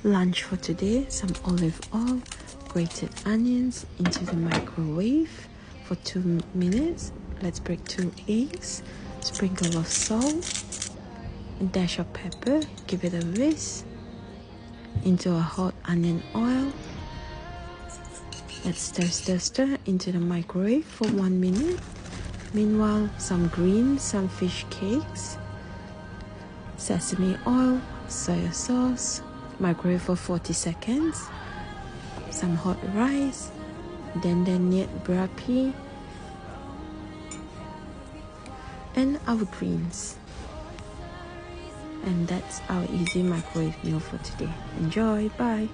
Lunch for today, some olive oil, grated onions into the microwave for 2 minutes. Let's break 2 eggs, sprinkle of salt, a dash of pepper, give it a whisk into a hot onion oil. Let's stir into the microwave for 1 minute. Meanwhile, some green sunfish cakes, sesame oil, soy sauce, microwave for 40 seconds, some hot rice, dendeng berapi, and our greens. And that's our easy microwave meal for today. Enjoy, bye.